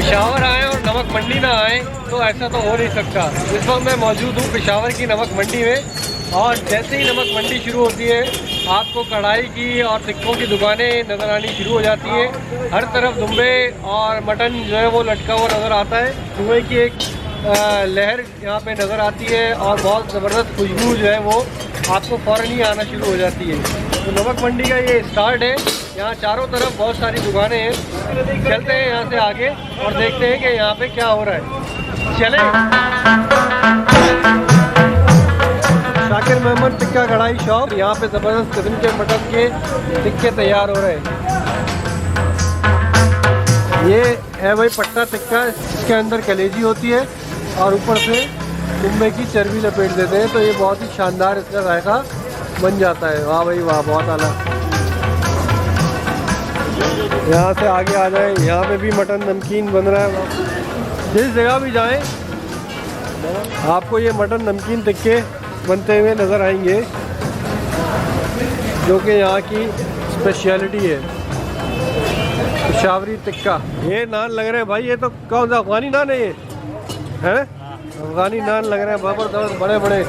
पेशावर आए और नमक मंडी ना आए तो ऐसा तो हो नहीं सकता। इस वक्त मैं मौजूद हूँ पेशावर की नमक मंडी में और जैसे ही नमक मंडी शुरू होती है आपको कढ़ाई की और टिक्कों की दुकानें नज़र आनी शुरू हो जाती है। हर तरफ दुम्बे और मटन जो है वो लटका हुआ नज़र आता है। धुएँ की एक लहर यहाँ पे नज़र आती है और बहुत ज़बरदस्त खुशबू जो है वो आपको फ़ौरन ही आना शुरू हो जाती है। तो नमक मंडी का ये स्टार्ट है। यहाँ चारों तरफ बहुत सारी दुकानें हैं। चलते हैं यहाँ से आगे और देखते हैं कि यहाँ पे क्या हो रहा है। चलें। शाकिर मोहम्मद टिक्का कढ़ाई शॉप। यहाँ पे ज़बरदस्त किस्म के मटन के टिक्के तैयार हो रहे हैं। ये है भाई पट्टा टिक्का, इसके अंदर कलेजी होती है और ऊपर से दुम्बे की चर्बी लपेट देते हैं तो ये बहुत ही शानदार इसका जायका बन जाता है। वाह भाई वाह, बहुत आला। यहाँ से आगे आ जाए, यहाँ पे भी मटन नमकीन बन रहा है। जिस जगह भी जाएं आपको ये मटन नमकीन टिक्के बनते हुए नज़र आएंगे जो कि यहाँ की स्पेशलिटी है, पेशावरी टिक्का। ये नान लग रहे हैं भाई, ये तो कौन सा अफगानी नान है? ये है अफगानी नान लग रहे हैं, ज़बरदस्त बड़े बड़े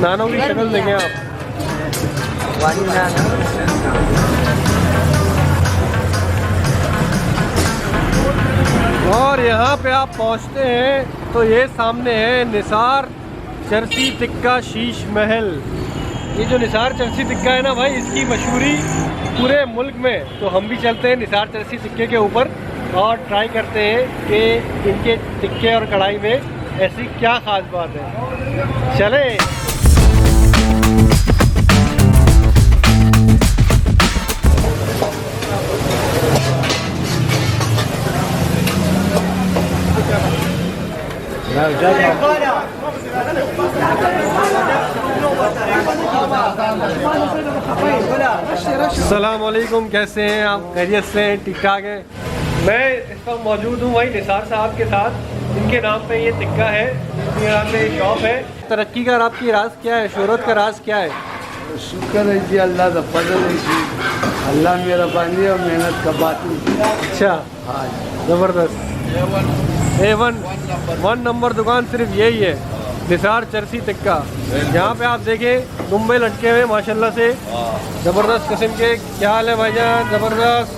नानों की शक्ल देखें आप। अफगानी नान और यहाँ पे आप पहुँचते हैं तो ये सामने है निसार चरसी टिक्का शीश महल। ये जो निसार चरसी टिक्का है ना भाई, इसकी मशहूरी पूरे मुल्क में। तो हम भी चलते हैं निसार चरसी टिक्के के ऊपर और ट्राई करते हैं कि इनके टिक्के और कढ़ाई में ऐसी क्या ख़ास बात है। चलें। अस्सलाम वालेकुम, कैसे हैं आप? खैरियत से हैं? ठीक ठाक है। मैं इस वक्त मौजूद हूँ भाई निसार साहब के साथ। इनके नाम पे ये टिक्का है, इनके नाम पे शॉप है। तरक्की का आपकी राज क्या है, शोहरत का राज क्या है? शुक्र है जी, अल्लाह का फजल है जी, अल्लाह मेरा पानी और मेहनत का बात। अच्छा, हाँ ज़बरदस्त। वन नंबर दुकान सिर्फ यही है, निसार चरसी टिक्का। यहाँ पे आप देखें दुम्बे लटके हुए माशाल्लाह से, ज़बरदस्त किस्म के। क्या हाल है भाईजान? ज़बरदस्त।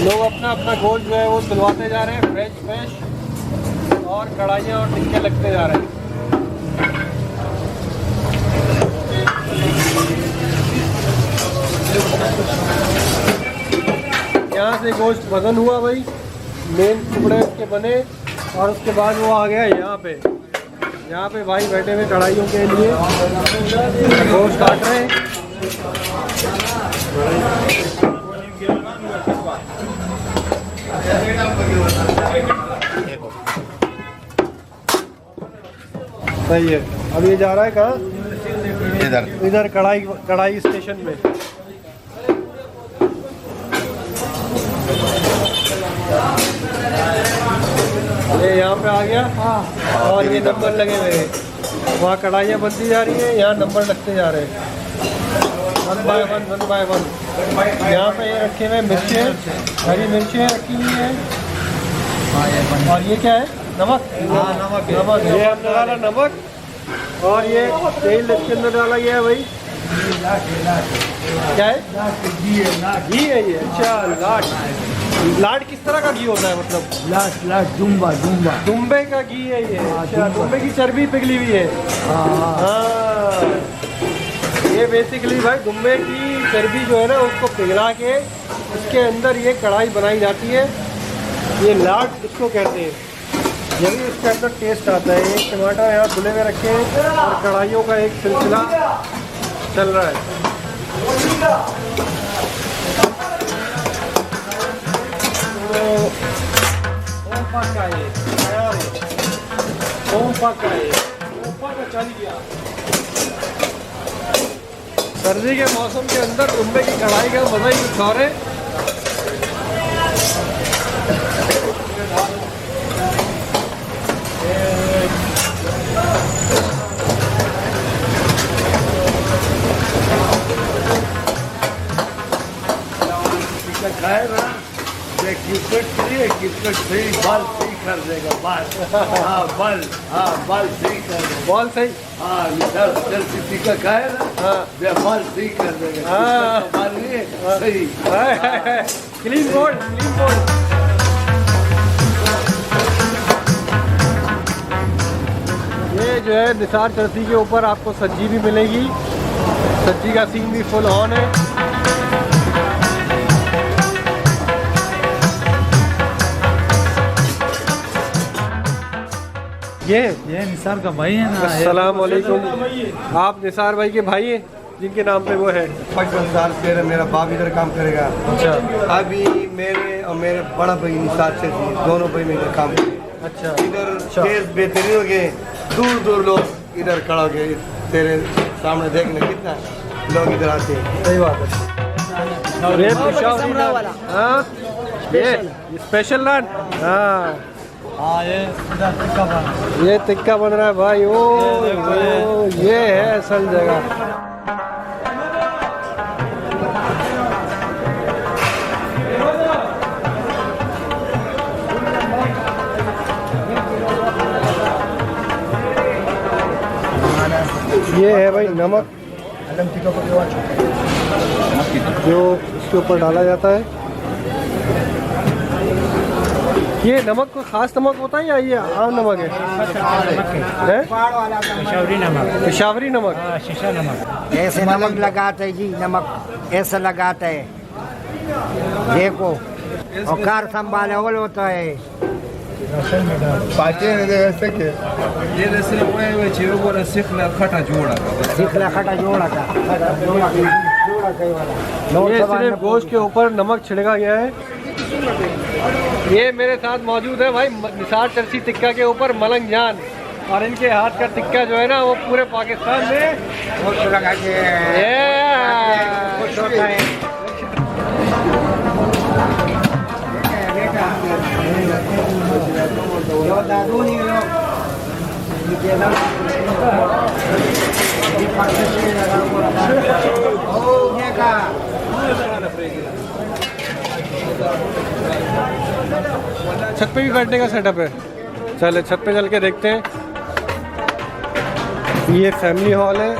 लोग अपना अपना गोश्त जो है वो तुलवाते जा रहे हैं, फ्रेश और कढ़ाइयाँ और टिक्के लगते जा रहे हैं। यहाँ से गोश्त वज़न हुआ भाई, मेन टुकड़े उसके बने और उसके बाद वो आ गया यहाँ पे। यहाँ पे भाई बैठे हुए कढ़ाइयों के लिए गोश्त काट रहे हैं। सही है। अब ये जा रहा है कहाँ? इधर कढ़ाई स्टेशन में। ये यहाँ पे आ गया और ये नंबर लगे हुए हैं। वहाँ कढ़ाइयाँ बनती जा रही हैं, यहाँ नंबर लगते जा रहे हैं, 1 बाय 1। यहाँ पे ये रखे हुए मिर्चें, हरी मिर्चें रखी हुई हैं। और ये क्या है? नमक। नमक ये हमने डाला नमक और ये तेल इसके अंदर डाला गया है भाई। क्या है? घी है ये। अच्छा, लाड किस तरह का घी होता है? मतलब लाट दुम्बे का घी है ये। अच्छा, दुम्बे की चर्बी पिघली हुई है। हाँ, ये बेसिकली भाई दुम्बे की चर्बी जो है ना उसको पिघला के उसके अंदर ये कढ़ाई बनाई जाती है। ये लाट इसको कहते हैं। यही इसके अंदर टेस्ट आता है। एक टमाटर यहाँ खुले में रखे हैं और कढ़ाइयों का एक सिलसिला चल रहा है। सर्दी के मौसम के अंदर दुम्बे की कढ़ाई का मज़ा ही कुछ और है। खाएगा क्रिकेट फ्री, क्रिकेट फ्री, बाल फ्री कर देगा बस। हाँ बल, हाँ बल सही कर देगा। बॉल सही। हाँ निसार चर्सी टिक्का खाए ना, हाँ बल सही कर देगा। हाँ। बल नहीं सही। Clean bowled, clean bowled. ये जो है निसार चरसी के ऊपर आपको सज्जी भी मिलेगी। सज्जी का सीन भी फुल ऑन है। ये निसार का भाई है ना। अस्सलाम वालेकुम। आप निसार भाई के भाई हैं जिनके नाम पे वो है? 55 साल से मेरा बाप इधर काम करेगा। अच्छा अभी मेरे और मेरे बड़ा भाई निसार से दोनों भाई में इधर काम करेंगे। अच्छा इधर केस बेहतरीन हो गए, दूर दूर लोग इधर खड़ा हो गए तेरे सामने देखने कितना लोग इधर आते हैं। सही बात है। ये पेशावरी नान। हाँ ये स्पेशल नान। हाँ हाँ ये टिक्का बना। ये टिक्का बन रहा है भाई। ओ ये है असल जगह। ये है भाई नमक जो इसके ऊपर डाला जाता है। ये नमक को खास नमक होता है या ये आम नमक है? पेशावरी नमक। पेशावरी नमक। शीशा नमक। ऐसे नमक लगाते है जी, नमक ऐसा लगाते है देखो, और कार संभाले वो होता है। सिखला खटा जोड़ा का ये सिर्फ गोश्त के ऊपर नमक छिड़का गया है। ये मेरे साथ मौजूद है भाई निसार चरसी टिक्का के ऊपर मलंग जान, और इनके हाथ का टिक्का जो है ना वो पूरे पाकिस्तान में लगा के खुश होता है। छत पे भी बैठने का सेटअप है। चले छत पे चल के देखते हैं। ये फैमिली हॉल है।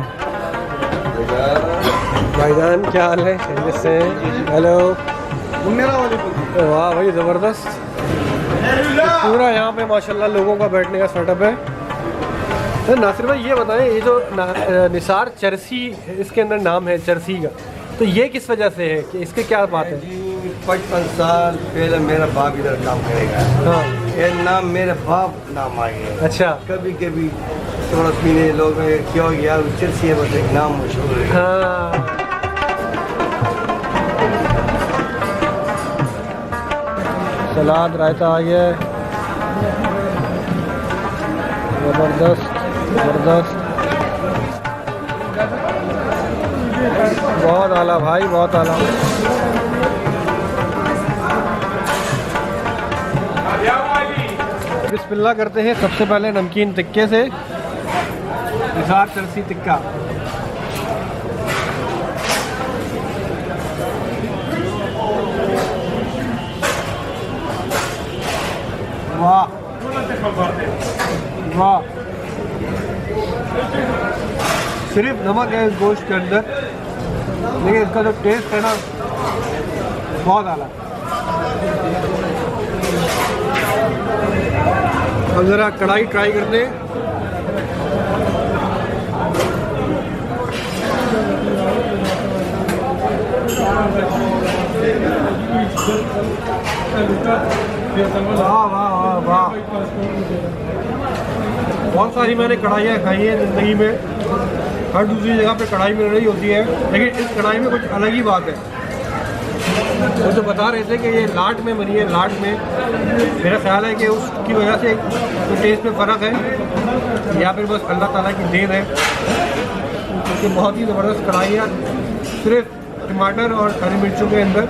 भाईजान क्या हाल है? खैरियत से? हेलो। वाह भाई ज़बरदस्त। पूरा यहाँ पे माशाल्लाह लोगों का बैठने का सेटअप है। तो नासिर भाई ये बताएं, ये जो निसार चरसी इसके अंदर नाम है चरसी का, तो ये किस वजह से है कि इसके क्या बात है? 55 साल पहले मेरा बाप इधर काम करेगा। हाँ ये नाम मेरे बाप नाम आ गया। अच्छा। कभी कभी थोड़ा पीने लोग क्यों यार चर्सी है बस एक नाम मशहूर है। हाँ सलाद रायता आ गया है। ज़बरदस्त ज़बरदस्त, बहुत आला भाई, बहुत आला। बिस्मिल्लाह करते हैं सबसे पहले नमकीन टिक्के से। निसार चरसी टिक्का। वाह वाह, सिर्फ नमक है इस गोश्त के अंदर, लेकिन इसका जो टेस्ट है ना बहुत आला। अब ज़रा कढ़ाई ट्राई करते हैं। वाह वाह वाह वाह, बहुत सारी मैंने कढ़ाइयाँ खाई हैं ज़िंदगी में, हर दूसरी जगह पे कढ़ाई मिल रही होती है, लेकिन इस कढ़ाई में कुछ अलग ही बात है। वो तो बता रहे थे कि ये लाट में बनी है, लाट में। मेरा ख्याल है कि उसकी वजह से तो टेस्ट में फ़र्क है, या फिर बस अल्लाह ताला की देन है। क्योंकि बहुत ही ज़बरदस्त कढ़ाइयाँ सिर्फ टमाटर और हरी मिर्चों के अंदर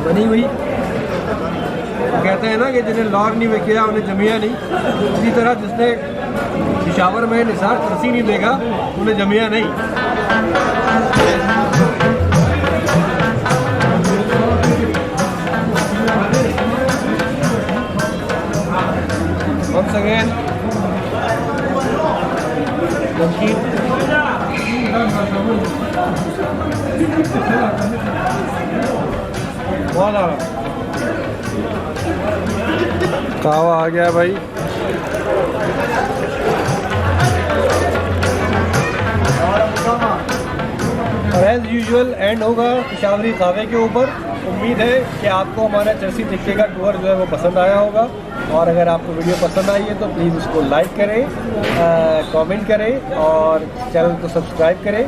बनी हुई। कहते हैं ना कि जिन्हें लौर नहीं किया उन्हें जमिया नहीं, इसी तरह जिसने पिशावर में निसार चरसी नहीं देखा उन्हें जमिया नहीं। once again. बहुत आ कहवा आ गया भाई। और एज यूजुअल एंड होगा पिशावरी कहवे के ऊपर। उम्मीद है कि आपको हमारा चरसी टिक्के का टूर जो है वो पसंद आया होगा। और अगर आपको वीडियो पसंद आई है तो प्लीज़ उसको लाइक करें, कमेंट करें और चैनल को सब्सक्राइब करें।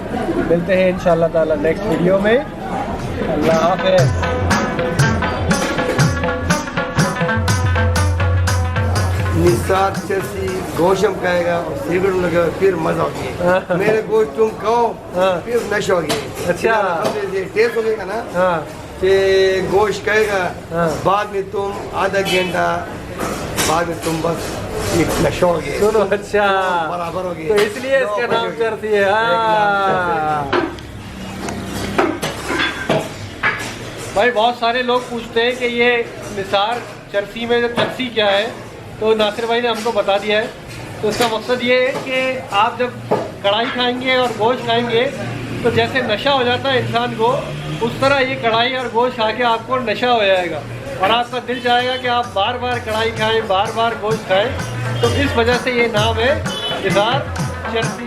मिलते हैं इंशाल्लाह ताला नेक्स्ट वीडियो में। अल्लाह हाफ़िज़। निसार चर्सी गोशम कहेगा और सिगरेट लगेगा फिर मजा होगी। मेरे गोश्त तुम खाओ फिर नशा होगी। अच्छा टेस्ट हो गया ना कि गोश्त कहेगा बाद में तुम आधा घंटा बाद में तुम बस एक नशा हो गया। सुनो अच्छा बराबर हो गया तो इसलिए इसका नाम चरसी है। भाई बहुत सारे लोग पूछते हैं कि ये निसार चरसी में चरसी क्या है, तो नासिर भाई ने हमको बता दिया है। तो इसका मकसद ये है कि आप जब कढ़ाई खाएंगे और गोश्त खाएंगे तो जैसे नशा हो जाता है इंसान को, उस तरह ये कढ़ाई और गोश्त खा के आपको नशा हो जाएगा और आपका दिल चाहेगा कि आप बार बार कढ़ाई खाएं, बार बार गोश्त खाएं। तो इस वजह से ये नाम है निसार चरसी।